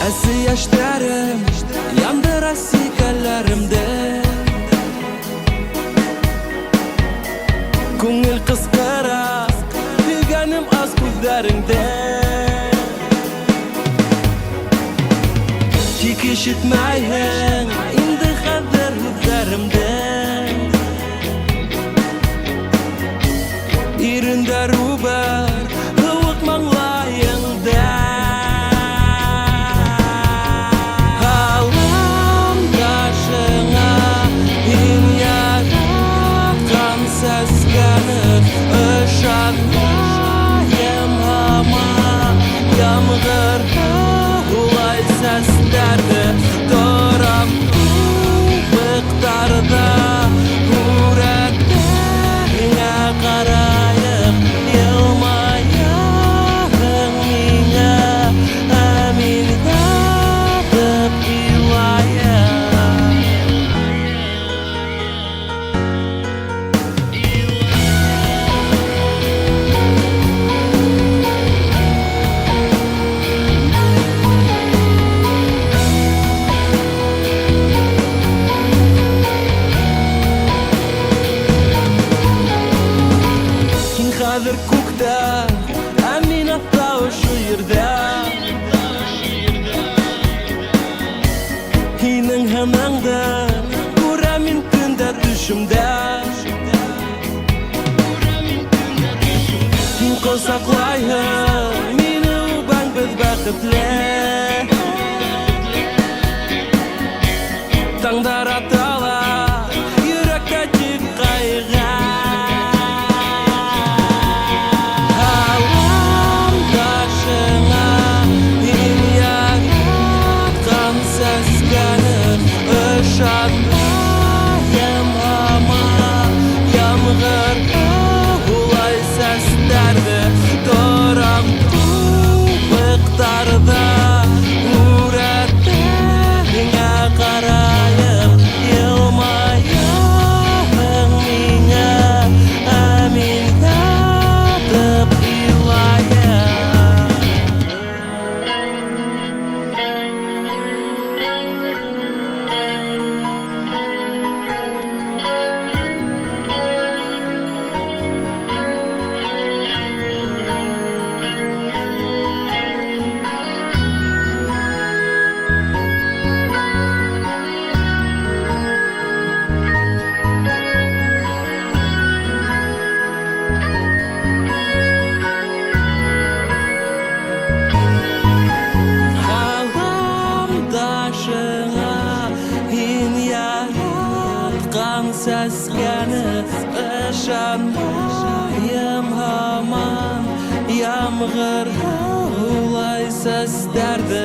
Әсі яштарым яндыра сикәлләремдә. Күңел кыскара дигәнем аз күзләреңдә. Тик ишетмәйһең инде хәзер һүзләремдә. Ирендә рубар һыуык маңлайыңда. Һаламдашыңа һин яраткан сәскәне ышанмайым һаман. Ямгыр улай сәсләрде торам күбектарда. Күрәтеңә караеп елмаяһың миңа, ә мин ятып илаям. Һин хәзер күктә, ә мин аста ошо ердә. Һинең һәмәңдә күрәм мин көндә төшемдә. Һин косаклайһың мине үбәң без бәхетле. Таңдар аталар йөрәккә тик кайгы. Һаламдашыңа һин яраткан сәскәне ышанмайым һаман. Ямгыр улай сәсләрде торам күбектарда. Күрәтеңә караеп елмаяһың миңа, ә мин ятып илаям. Һаламдашыңа һин яраткан сәскәне ышанмайым һаман. Ямгыр улай сәсләрде